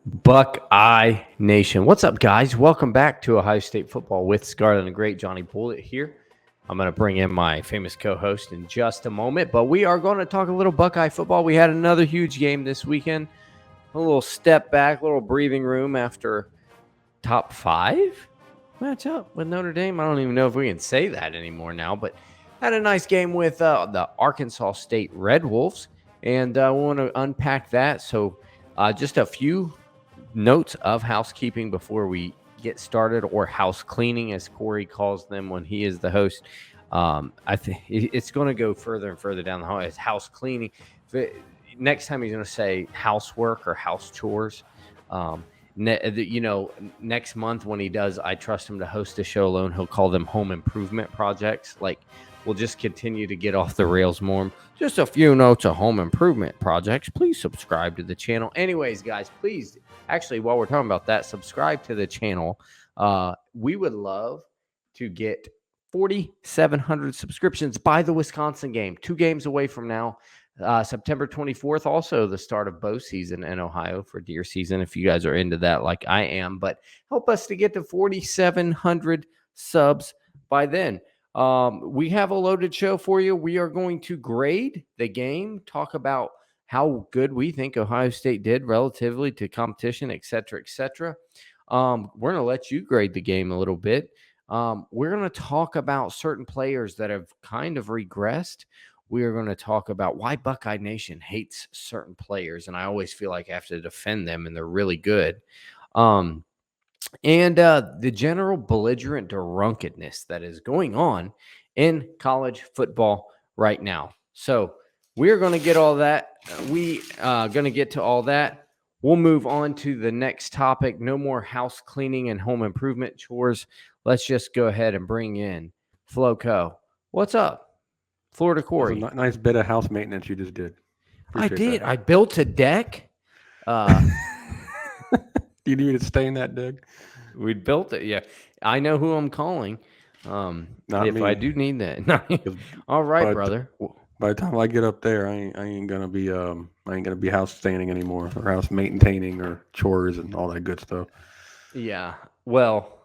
Buckeye Nation. What's up, guys? Welcome back to Ohio State Football with Scarlet and the Great Johnny Bullitt here. I'm going to bring in my famous co-host in just a moment, but we are going to talk a little Buckeye football. We had another huge game this weekend. A little step back, a little breathing room after top 5 matchup with Notre Dame. I don't even know if we can say that anymore now, but had a nice game with the Arkansas State Red Wolves, and we want to unpack that. So just a few notes of housekeeping before we get started, or house cleaning, as Cory calls them when he is the host. I think it's going to go further and further down the hall as house cleaning. Next time he's going to say housework or house chores. Next month when he does, I trust him to host the show alone. He'll call them home improvement projects. Like, we'll just continue to get off the rails more. Just a few notes of home improvement projects. Please subscribe to the channel. Anyways, guys, please, actually, while we're talking about that, subscribe to the channel. We would love to get 4,700 subscriptions by the Wisconsin game. 2 games away from now. September 24th, also the start of bow season in Ohio for deer season, if you guys are into that like I am. But help us to get to 4,700 subs by then. We have a loaded show for you. We are going to grade the game, talk about how good we think Ohio State did relatively to competition, et cetera, et cetera. We're going to let you grade the game a little bit. We're going to talk about certain players that have kind of regressed. We are going to talk about why Buckeye Nation hates certain players, and I always feel like I have to defend them, and they're really good. And the general belligerent drunkenness that is going on in college football right now. So we're going to get all that. We are going to get to all that. We'll move on to the next topic. No more house cleaning and home improvement chores. Let's just go ahead and bring in FloCo. What's up? Florida Cory. That's a nice bit of house maintenance you just did. Appreciate I did. That. I built a deck. Do you need me to stay in that deck? We built it. Yeah. I know who I'm calling. Not if me. I do need that. All right, brother. By the time I get up there, I ain't gonna be house standing anymore, or house maintaining, or chores and all that good stuff. Yeah. Well,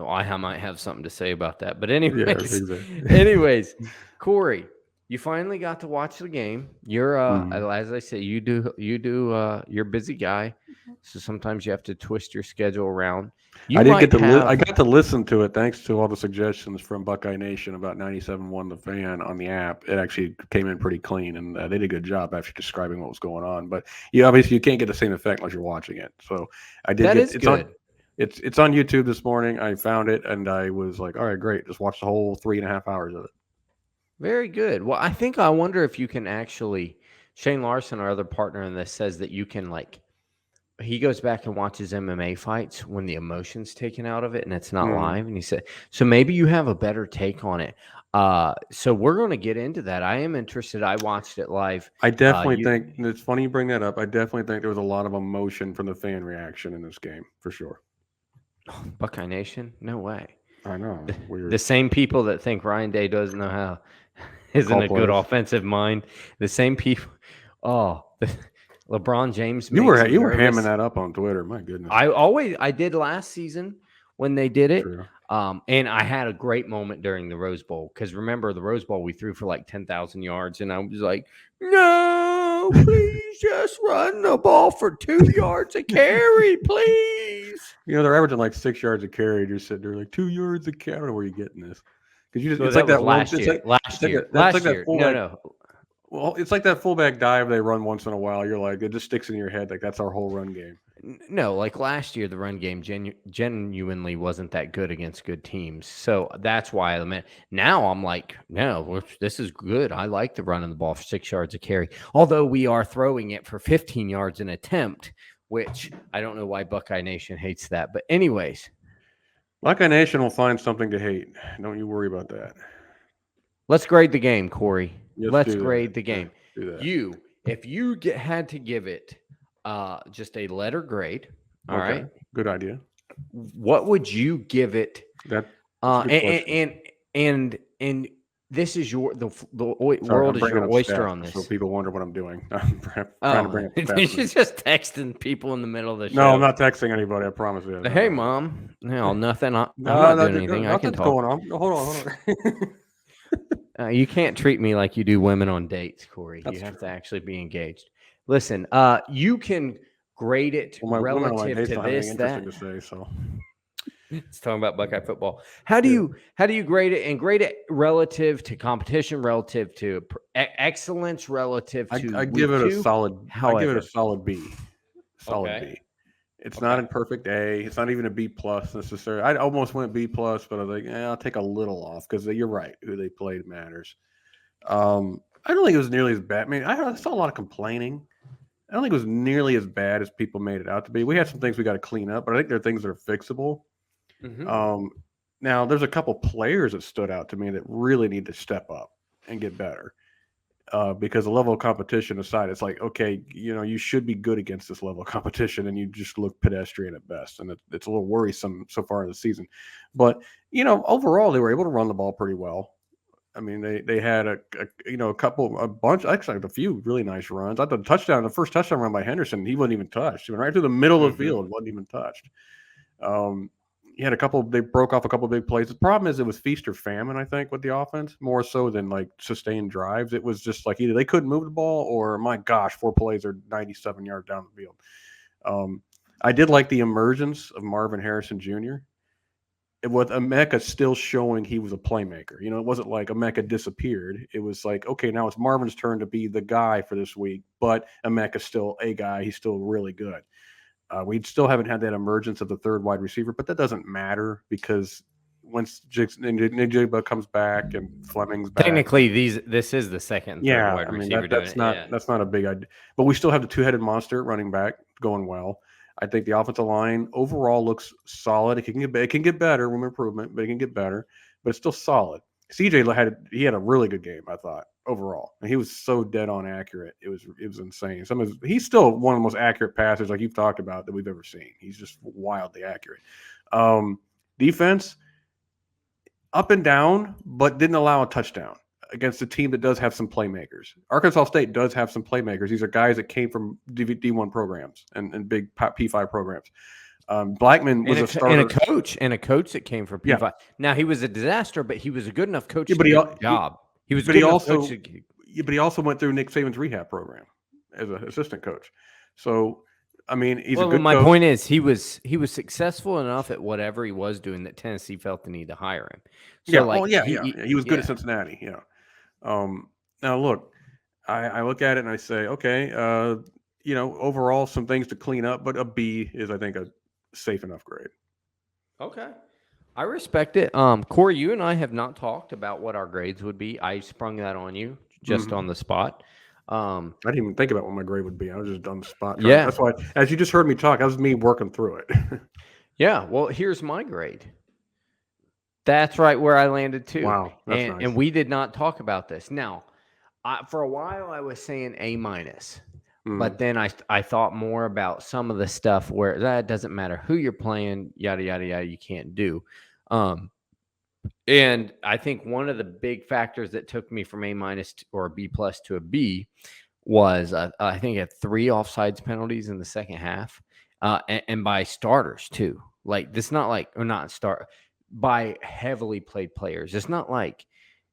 I might have something to say about that. But anyways, yeah, exactly. anyways, Cory, you finally got to watch the game. You're as I say, you're a busy guy, so sometimes you have to twist your schedule around. I got to listen to it thanks to all the suggestions from Buckeye Nation about 97.1 The Fan on the app. It actually came in pretty clean, and they did a good job actually describing what was going on. But obviously you can't get the same effect unless you're watching it. So I did. It's good. It's on YouTube this morning. I found it, and I was like, all right, great. Just watch the whole 3.5 hours of it. Very good. Well, I wonder if you can actually, Shane Larson, our other partner in this, says that you can, like, he goes back and watches MMA fights when the emotion's taken out of it and it's not live. And he said, so maybe you have a better take on it. So we're going to get into that. I am interested. I watched it live. I definitely think, it's funny you bring that up. I definitely think there was a lot of emotion from the fan reaction in this game, for sure. Buckeye Nation? No way. I know. Weird. The same people that think Ryan Day doesn't know how, isn't a good offensive mind. The same people. Oh, LeBron James. You were hamming that up on Twitter. My goodness. I did last season when they did it. True. And I had a great moment during the Rose Bowl, because remember the Rose Bowl, we threw for like 10,000 yards, and I was like, no, please just run the ball for 2 yards a carry, please. They're averaging like 6 yards a carry. You're sitting there like 2 yards a carry. I don't know where you're getting this. Because it's like that last year. No. Well, it's like that fullback dive they run once in a while. You're like, it just sticks in your head. Like, that's our whole run game. No, like last year, the run game genuinely wasn't that good against good teams. So that's why I meant now I'm like, no, this is good. I like the running the ball for 6 yards a carry. Although we are throwing it for 15 yards an attempt, which I don't know why Buckeye Nation hates that. But anyways. Buckeye Nation will find something to hate. Don't you worry about that. Let's grade the game, Cory. Let's grade the game. Do that. If you had to give it just a letter grade, all right? Good idea. What would you give it? That and this is the Sorry, world I'm is bringing your up oyster stats on this. So people wonder what I'm doing. I'm trying to bring up stats. She's just texting people in the middle of the show. No, I'm not texting anybody. I promise you. Hey, Mom. No, nothing. I'm No, not doing anything. I can nothing's talk. going on. No, hold on. You can't treat me like you do women on dates, Corey. That's you have true. to actually be engaged. Listen, you can grade it Well, my women on my relative dates to don't have this, anything that. interesting to say. So It's talking about Buckeye football. How do you grade it, and grade it relative to competition, relative to excellence, relative to I give it a solid. However, I give it a solid B. Solid Okay. B. It's not in perfect A. It's not even a B plus necessarily. I almost went B plus, but I was like, I'll take a little off because you're right. Who they played matters. I don't think it was nearly as bad. I mean, I saw a lot of complaining. I don't think it was nearly as bad as people made it out to be. We had some things we got to clean up, but I think there are things that are fixable. Mm-hmm. Now, there's a couple players that stood out to me that really need to step up and get better. Because the level of competition aside, it's like, okay, you should be good against this level of competition, and you just look pedestrian at best, and it's a little worrisome so far in the season. But overall, they were able to run the ball pretty well. I mean, they had a few really nice runs. I thought the first touchdown run by Henderson, he wasn't even touched. He went right through the middle of the field, wasn't even touched. He had they broke off a couple of big plays. The problem is it was feast or famine, I think, with the offense, more so than like sustained drives. It was just like either they couldn't move the ball or, my gosh, 4 plays are 97 yards down the field. I did like the emergence of Marvin Harrison Jr. With Emeka still showing he was a playmaker. It wasn't like Emeka disappeared. It was like, okay, now it's Marvin's turn to be the guy for this week, but Emeka's still a guy. He's still really good. We still haven't had that emergence of the third wide receiver, but that doesn't matter because once Njigba comes back and Fleming's back, technically this is the second and third wide receiver. That's not a big idea. But we still have the two-headed monster running back going well. I think the offensive line overall looks solid. It can get better, room improvement, but it can get better. But it's still solid. CJ had a really good game, I thought, overall. And he was so dead on accurate. It was insane. He's still one of the most accurate passers, like you've talked about, that we've ever seen. He's just wildly accurate. Defense, up and down, but didn't allow a touchdown against a team that does have some playmakers. Arkansas State does have some playmakers. These are guys that came from D1 programs and big P5 programs. Blackman was a starter. And a coach that came from P5. Yeah. Now, he was a disaster, but he was a good enough coach to do the job. He was a good enough coach. But he also went through Nick Saban's rehab program as an assistant coach. So, I mean, he's a good coach. My point is he was successful enough at whatever he was doing that Tennessee felt the need to hire him. So, he was good at Cincinnati. Yeah. Now, look, I look at it and I say, okay, overall some things to clean up, but a B is, I think, a safe enough grade. Okay. I respect it. Cory, you and I have not talked about what our grades would be. I sprung that on you just on the spot. I didn't even think about what my grade would be. I was just on the spot. Yeah. That's why, as you just heard me talk, that was me working through it. Yeah. Well, here's my grade. That's right where I landed too. Wow. That's nice. And we did not talk about this. Now, for a while I was saying A-. But then I thought more about some of the stuff where that doesn't matter who you're playing, yada, yada, yada, you can't do. And I think one of the big factors that took me from A- or a B+ to a B was I think I had 3 offsides penalties in the second half, and by starters too. Like this, not like or not by heavily played players. It's not like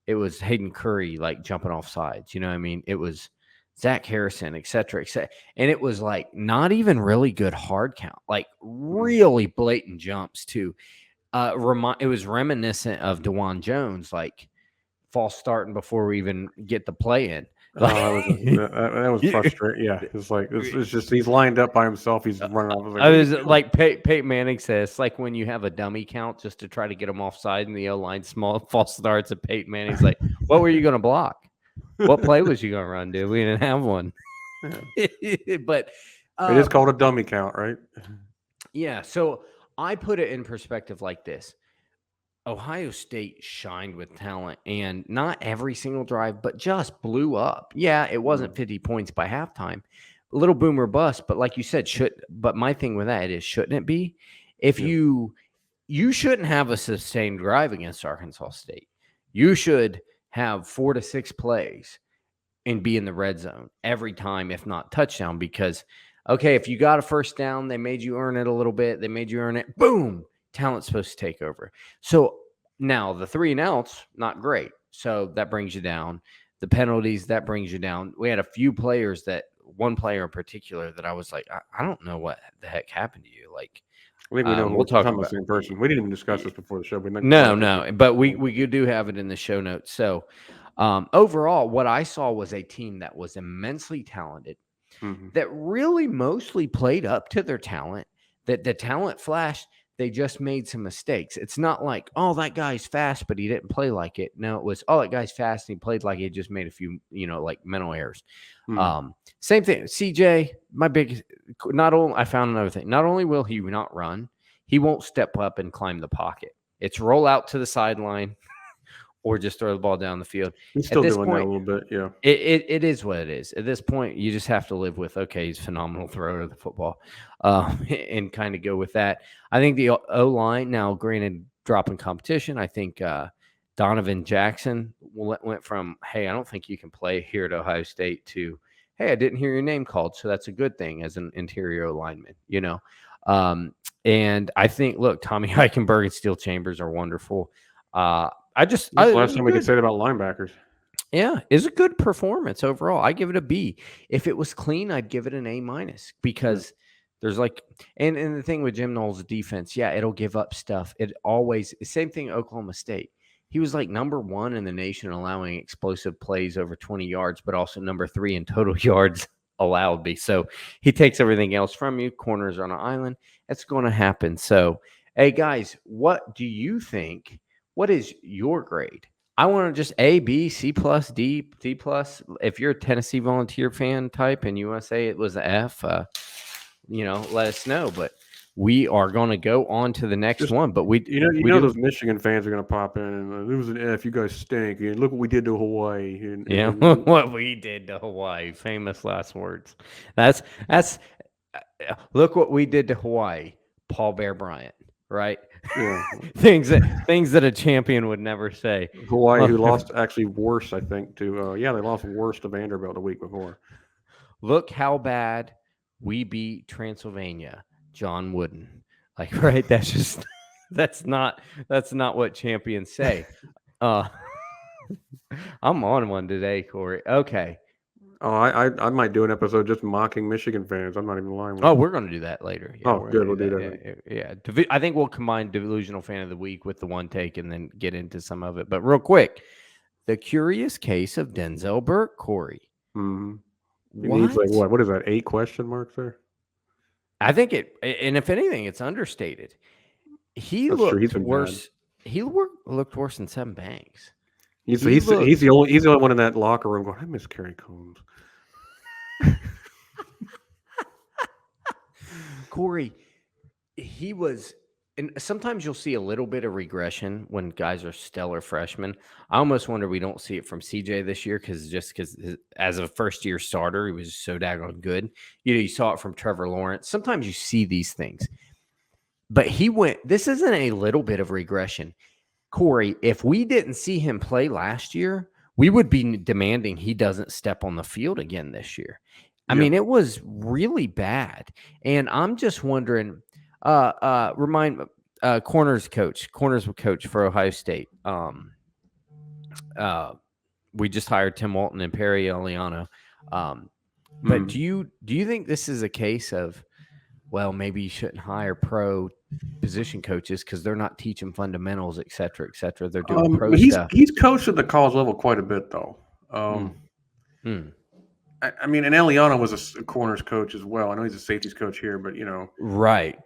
it was Hayden Curry like jumping off sides. You know what I mean? It was Zach Harrison, et cetera, et cetera. And it was like not even really good hard count, like really blatant jumps too. It was reminiscent of DeJuan Jones, like false starting before we even get the play in. That was frustrating. Yeah, it's just he's lined up by himself. He's running off. I was like Peyton Manning says, it's like when you have a dummy count just to try to get them offside, and the O-line small false starts. And Peyton Manning's like, "What were you going to block? What play was you going to run, dude? We didn't have one." Yeah. But it is called a dummy count, right? Yeah. So I put it in perspective like this. Ohio State shined with talent, and not every single drive, but just blew up. Yeah, it wasn't 50 points by halftime. A little boom or bust, but like you said, but my thing with that is, shouldn't it be? If you shouldn't have a sustained drive against Arkansas State. You should have 4 to 6 plays and be in the red zone every time, if not touchdown, because, okay, if you got a first down, they made you earn it a little bit. They made you earn it. Boom. Talent's supposed to take over. So now the 3 and outs, not great. So that brings you down. The penalties, that brings you down. We had a few players one player in particular that I was like, I don't know what the heck happened to you. Like, I think we know we'll talk about the same person. We didn't even discuss this before the show. No, but we do have it in the show notes. So overall, what I saw was a team that was immensely talented, that really mostly played up to their talent, that the talent flashed. They just made some mistakes. It's not like, oh, that guy's fast, but he didn't play like it. No, it was, oh, that guy's fast and he played like he just made a few, like mental errors. Same thing. CJ, I found another thing. Not only will he not run, he won't step up and climb the pocket. It's roll out to the sideline or just throw the ball down the field. He's still doing that a little bit, yeah. It is what it is. At this point, you just have to live with, okay, he's a phenomenal thrower of the football, and kind of go with that. I think the O-line, now granted, dropping competition, I think Donovan Jackson went from, hey, I don't think you can play here at Ohio State to, hey, I didn't hear your name called, so that's a good thing as an interior lineman, and I think, look, Tommy Eichenberg and Steel Chambers are wonderful. Last time we could say it about linebackers. Yeah, it's a good performance overall. I give it a B. If it was clean, I'd give it an A- because there's and the thing with Jim Knowles' defense, yeah, it'll give up stuff. It always, same thing, Oklahoma State. He was number 1 in the nation allowing explosive plays over 20 yards, but also number 3 in total yards allowed. So he takes everything else from you. Corners on an island. That's going to happen. So, hey, guys, what do you think? What is your grade? I want to just A, B, C+, D+. If you're a Tennessee Volunteer fan type and you want to say it was an F, let us know. But we are going to go on to the next one. But those Michigan fans are going to pop in and it was an F. You guys stink. And look what we did to Hawaii. What we did to Hawaii. Famous last words. That's look what we did to Hawaii. Paul Bear Bryant, right? Yeah. things that a champion would never say. Hawaii, who lost actually worse, I think, they lost worse to Vanderbilt the week before. Look how bad we beat Transylvania, John Wooden. Right? That's not what champions say. I'm on one today, Corey. Okay. Oh, I might do an episode just mocking Michigan fans. I'm not even lying. Oh, we're going to do that later. Yeah, good. We'll do that. Yeah. I think we'll combine Delusional Fan of the Week with the one take and then get into some of it. But real quick, the curious case of Denzel Burke, Corey. Mm-hmm. He needs what is that, 8 question marks there? I think and if anything, it's understated. He looked worse. He looked worse than Seven Banks. He's the only one in that locker room going, I miss Kerry Combs. Corey, he was, and sometimes you'll see a little bit of regression when guys are stellar freshmen. I almost wonder we don't see it from CJ this year because as a first-year starter, he was so daggone good. You saw it from Trevor Lawrence. Sometimes you see these things. But this isn't a little bit of regression. Corey, if we didn't see him play last year, we would be demanding he doesn't step on the field again this year. I mean, it was really bad. And I'm just wondering, corners coach for Ohio State. We just hired Tim Walton and Perry Eliano. But do you think this is a case of, well, maybe you shouldn't hire pro position coaches because they're not teaching fundamentals, et cetera, et cetera. They're doing pro stuff. He's coached at the college level quite a bit, though. I mean, and Eliano was a corners coach as well. I know he's a safeties coach here, but, right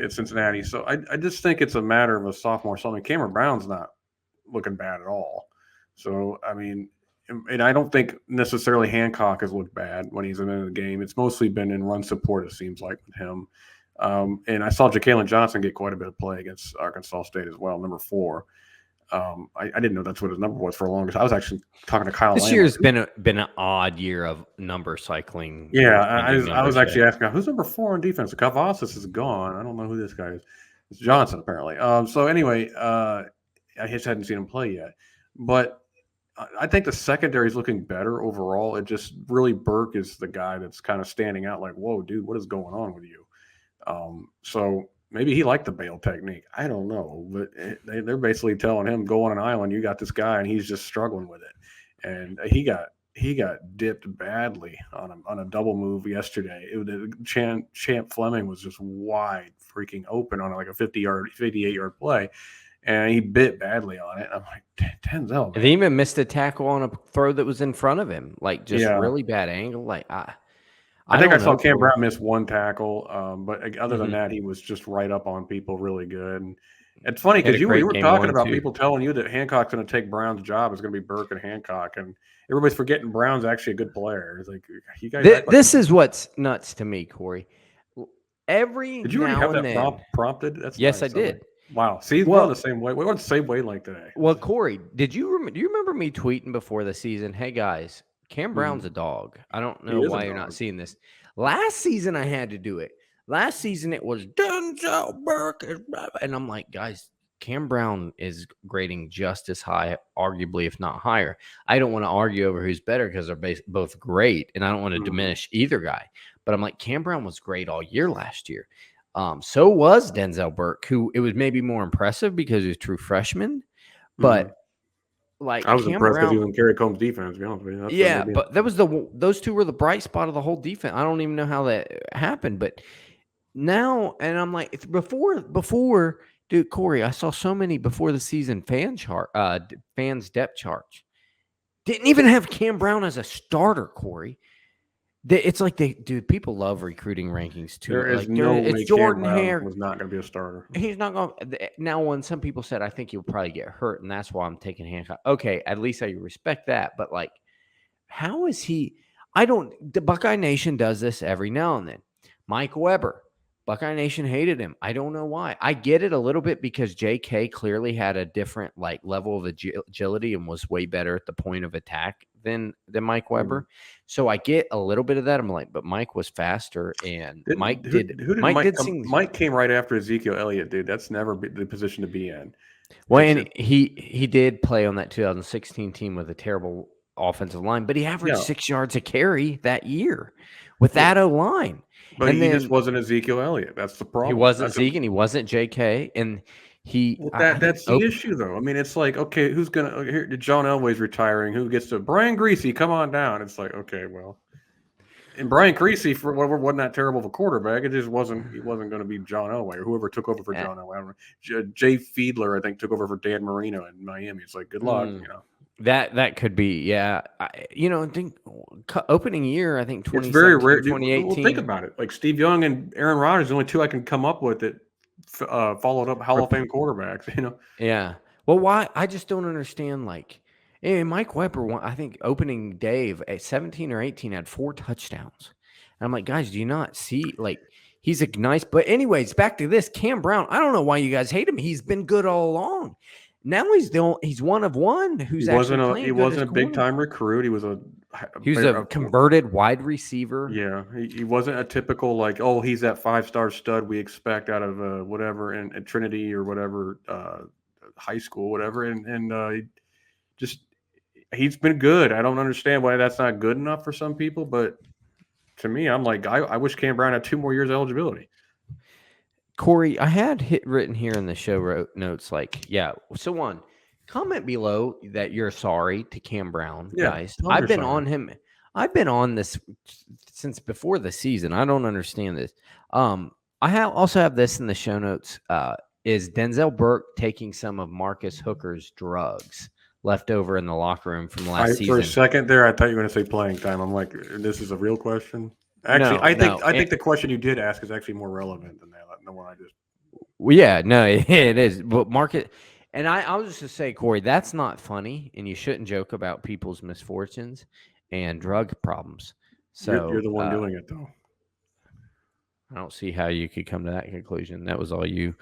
at Cincinnati. So I just think it's a matter of a sophomore something. Cameron Brown's not looking bad at all. So, I mean, and I don't think necessarily Hancock has looked bad when he's in the game. It's mostly been in run support, it seems like, with him. And I saw Ja'Kalen Johnson get quite a bit of play against Arkansas State as well, number 4. I didn't know that's what his number was for the longest. I was actually talking to Kyle. This year's been an odd year of number cycling. Yeah, I was actually asking, who's number 4 on defense? Kavassis is gone. I don't know who this guy is. It's Johnson, apparently. So anyway, I just hadn't seen him play yet. But I think the secondary is looking better overall. It just really Burke is the guy that's kind of standing out. Like, whoa, dude, what is going on with you? So maybe he liked the bail technique. I don't know, but they're basically telling him, go on an island. You got this guy, and he's just struggling with it. And he got dipped badly on a double move yesterday. Champ Fleming was just wide freaking open on like a 58-yard play, and he bit badly on it. I'm like, Denzel, man. They even missed a tackle on a throw that was in front of him, like just really bad angle. Like I think I saw Cam Brown miss one tackle, but other than that, he was just right up on people really good. And it's funny because you were talking about people telling you that Hancock's going to take Brown's job. It's going to be Burke and Hancock, and everybody's forgetting Brown's actually a good player. It's like you guys. This is what's nuts to me, Corey. Did you already have that prompted? Yes, nice. I did. Wow. See, we're on the same way. We're on the same wavelength today. Well, Corey, do you remember me tweeting before the season? Hey guys, Cam Brown's a dog. I don't know why you're not seeing this. Last season, I had to do it. Last season, it was Denzel Burke. And I'm like, guys, Cam Brown is grading just as high, arguably, if not higher. I don't want to argue over who's better because they're both great. And I don't want to diminish either guy. But I'm like, Cam Brown was great all year last year. So was Denzel Burke, who it was maybe more impressive because he was a true freshman. But like I was impressed with you and Kerry Combs' defense, to be honest with you. Yeah, but that was those two were the bright spot of the whole defense. I don't even know how that happened, but now, and I'm like, before, dude, Corey, I saw so many before the season fans depth charts. Didn't even have Cam Brown as a starter, Corey. It's like people love recruiting rankings too. There is like, no way it's Jordan Hare was not going to be a starter. He's not going to. Now, when some people said, I think he'll probably get hurt, and that's why I'm taking Hancock. Okay, at least I respect that. But, like, how is he? The Buckeye Nation does this every now and then. Mike Weber, Buckeye Nation hated him. I don't know why. I get it a little bit because JK clearly had a different, like, level of agility and was way better at the point of attack than Mike Weber. So I get a little bit of that. I'm like, but Mike was faster, and Mike came right after Ezekiel Elliott, dude. That's never the position to be in. Well, and he did play on that 2016 team with a terrible offensive line, but he averaged 6 yards a carry that year with that O-line. But he just wasn't Ezekiel Elliott. That's the problem. He wasn't Zeke, and he wasn't JK, and that's the issue, though. I mean, it's like, okay, who's gonna here? John Elway's retiring. Who gets to Brian Greasy? Come on down. It's like, okay, well, and Brian Greasy for whatever wasn't that terrible of a quarterback. It just wasn't. He wasn't going to be John Elway or whoever took over for John Elway. I don't know. Jay Fiedler, I think, took over for Dan Marino in Miami. It's like, good luck, you know. That could be, I think opening year, I think 2017, it's very rare. 2018. Well, think about it. Like Steve Young and Aaron Rodgers, the only two I can come up with that followed up Hall of Fame quarterbacks, you know? Yeah. Well, why? I just don't understand. Like, Mike Weber, I think opening day at 17 or 18 had 4 touchdowns. And I'm like, guys, do you not see? Like, he's a nice. But anyways, back to this. Cam Brown, I don't know why you guys hate him. He's been good all along. Now he's one of one who's he wasn't a big time recruit. He was a converted wide receiver. Yeah, he wasn't a typical like, oh, he's that 5-star stud we expect out of whatever at Trinity or whatever high school, whatever. And he's been good. I don't understand why that's not good enough for some people, but to me, I'm like, I wish Cam Brown had 2 more years eligibility. Corey, I had written here in the show notes, like, so one, comment below that you're sorry to Cam Brown, guys. I've been on him. I've been on this since before the season. I don't understand this. I also have this in the show notes. Is Denzel Burke taking some of Marcus Hooker's drugs left over in the locker room from last season? For a second there, I thought you were going to say playing time. I'm like, this is a real question. Actually, I think the question you did ask is actually more relevant than that. The one I just. Well, yeah, no, it is. But market, and I was just to say, Corey, that's not funny, and you shouldn't joke about people's misfortunes and drug problems. So you're the one doing it, though. I don't see how you could come to that conclusion. That was all you.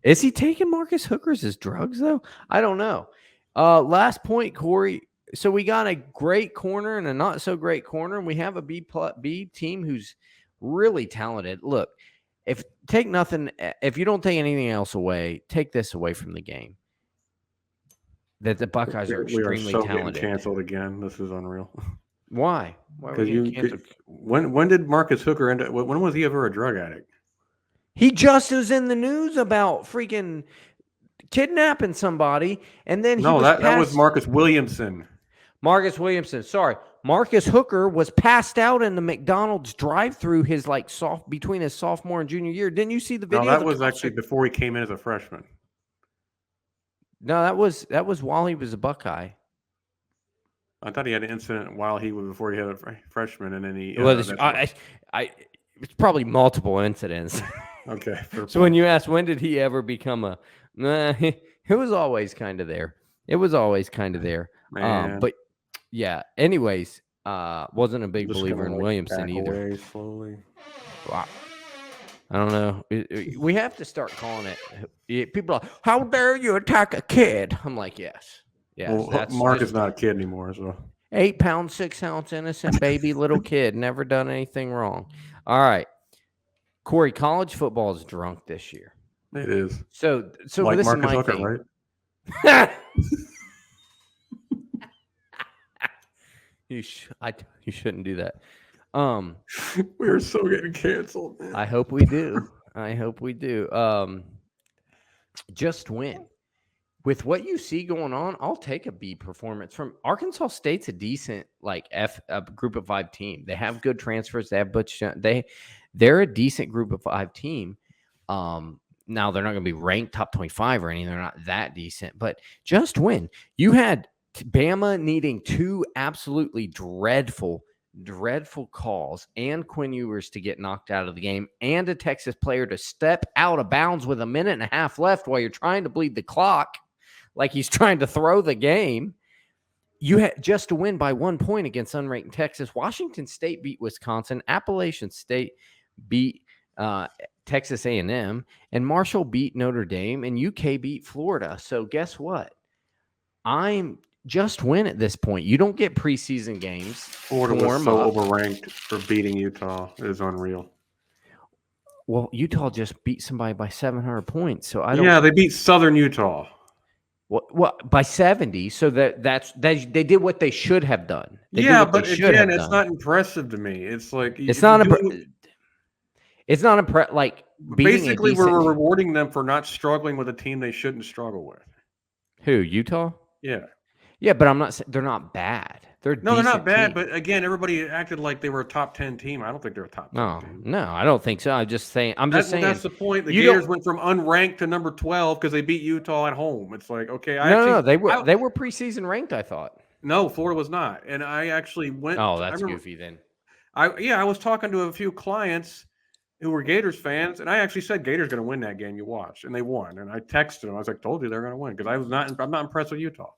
Is he taking Marcus Hooker's as drugs though? I don't know. Last point, Corey. So we got a great corner and a not so great corner, and we have a B team who's really talented. Look, if you don't take anything else away, take this away from the game. that the Buckeyes are We are extremely so talented. getting canceled again. This is unreal. Why? Why are we getting canceled? When did Marcus Hooker end up? When was he ever a drug addict? He just was in the news about freaking kidnapping somebody, and then he was that was Marcus Williamson. Marcus Williamson. Sorry, Marcus Hooker was passed out in the McDonald's drive-through between his sophomore and junior year. Didn't you see the video? No, that was actually before he came in as a freshman. No, that was while he was a Buckeye. I thought he had an incident before he had a freshman, and then he. It's probably multiple incidents. Okay. So when you ask when did he ever become a, it was always kind of there. It was always kind of there. But yeah. Anyways, wasn't a big believer in Williamson either. Slowly. Wow. I don't know. We have to start calling it. People are like, how dare you attack a kid? I'm like, yes. Well, Mark is not a kid anymore. So 8 pound, 6 ounce, innocent baby, little kid, never done anything wrong. All right. Cory, college football is drunk this year. It is. So like this Marcus is my Hooker, thing. Right? You shouldn't do that. We're so getting canceled, man. I hope we do. Just win. With what you see going on, I'll take a B performance from Arkansas State's a decent a group of 5 team. They have good transfers. They have they're a decent group of 5 team. Now they're not going to be ranked top 25 or anything. They're not that decent, but just win. You had Bama needing 2 absolutely dreadful calls and Quinn Ewers to get knocked out of the game and a Texas player to step out of bounds with 1.5 minutes left while you're trying to bleed the clock like he's trying to throw the game. You had just to win by 1 point against unranked Texas. Washington State beat Wisconsin. Appalachian State beat Texas A&M, and Marshall beat Notre Dame, and UK beat Florida. So guess what? I'm just win at this point. You don't get preseason games. Florida was so overranked for beating Utah. It is unreal. Well, Utah just beat somebody by 700 points. So they beat Southern Utah. What by 70? So they did what they should have done. But again, it's not impressive to me. It's like it's not impressive. Like basically, we're rewarding them for not struggling with a team they shouldn't struggle with. Who, Utah? Yeah, but I'm not saying they're not bad. They're not bad. team. But again, everybody acted like they were a top 10 team. I don't think they're a top 10 team. No, I don't think so. I'm just saying. That's the point. The Gators went from unranked to number 12 because they beat Utah at home. It's like, okay, they were preseason ranked. I thought. No, Florida was not, and I actually went. Oh, that's goofy then. I was talking to a few clients who were Gators fans, and I actually said Gators going to win that game. You watch, and they won. And I texted them. I was like, told you they're going to win because I'm not impressed with Utah.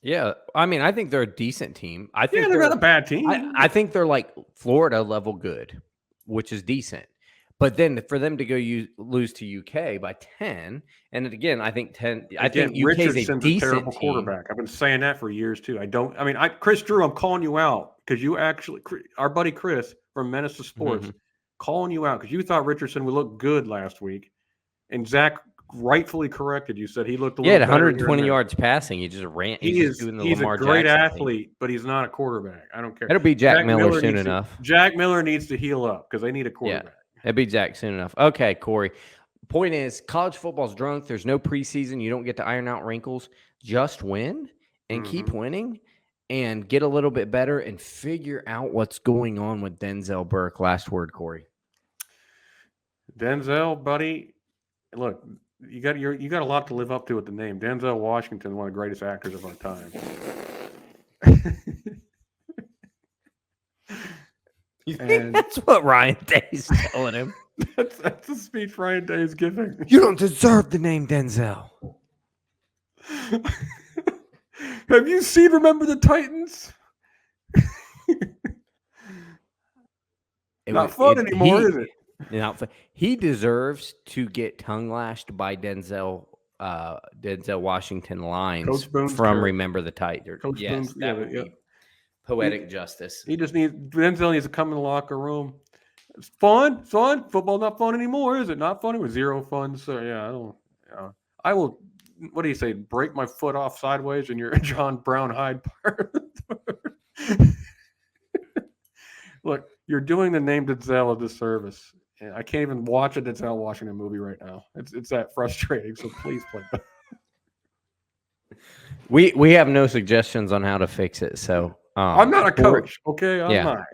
Yeah, I mean, I think they're a decent team. I think they're not a bad team. I think they're like Florida level good, which is decent. But then for them to go lose to UK by 10, and again, I think 10. I think UK is a decent terrible team. Quarterback. I've been saying that for years too. Chris Drew, I'm calling you out because you actually, our buddy Chris from Menace to Sports, calling you out because you thought Richardson would look good last week, and Zach rightfully corrected you. Said he looked a little better. 120 yards passing. He just ran. He's a great athlete, but he's not a quarterback. I don't care. It'll be Jack Miller soon enough. Jack Miller needs to heal up because they need a quarterback. Yeah, it'll be Jack soon enough. Okay, Cory. Point is, college football's drunk. There's no preseason. You don't get to iron out wrinkles. Just win and keep winning and get a little bit better and figure out what's going on with Denzel Burke. Last word, Cory. Denzel, buddy, look. You got a lot to live up to with the name. Denzel Washington, one of the greatest actors of our time. You think that's what Ryan Day's telling him? That's the speech Ryan Day is giving. You don't deserve the name Denzel. Have you seen Remember the Titans? Not fun anymore, is it? He deserves to get tongue lashed by Denzel Washington lines from Remember the Titans. Yes, that would be poetic justice. Denzel needs to come in the locker room. It's fun. Football not fun anymore, is it? Not fun. It was zero fun. So yeah, I will what do you say? Break my foot off sideways, and you're John Brown Hyde part. Look, you're doing the name Denzel a disservice. And I can't even watch a Denzel Washington movie right now. It's that frustrating. So please play. We have no suggestions on how to fix it. So I'm not a coach, okay? I'm Yeah. not.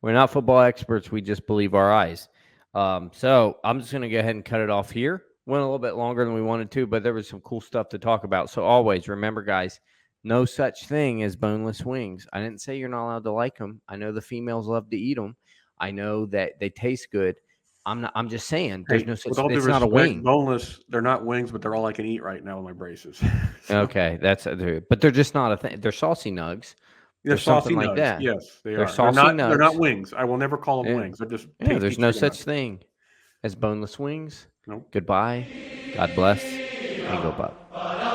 We're not football experts. We just believe our eyes. So I'm just going to go ahead and cut it off here. Went a little bit longer than we wanted to, but there was some cool stuff to talk about. So always remember, guys, no such thing as boneless wings. I didn't say you're not allowed to like them. I know the females love to eat them. I know that they taste good. I'm just saying there's no such with all due it's not a respect, wing. boneless, they're not wings, but they're all I can eat right now with my braces. So, Okay, but they're just not a thing. They're saucy nugs. they're saucy something like nugs. that. Yes, they They're are. saucy They're not nugs. wings. I will never call them Yeah. wings. They're just Yeah, there's tasty no chicken such nuggets. thing as boneless wings. Nope. Goodbye. God bless. And go Buck.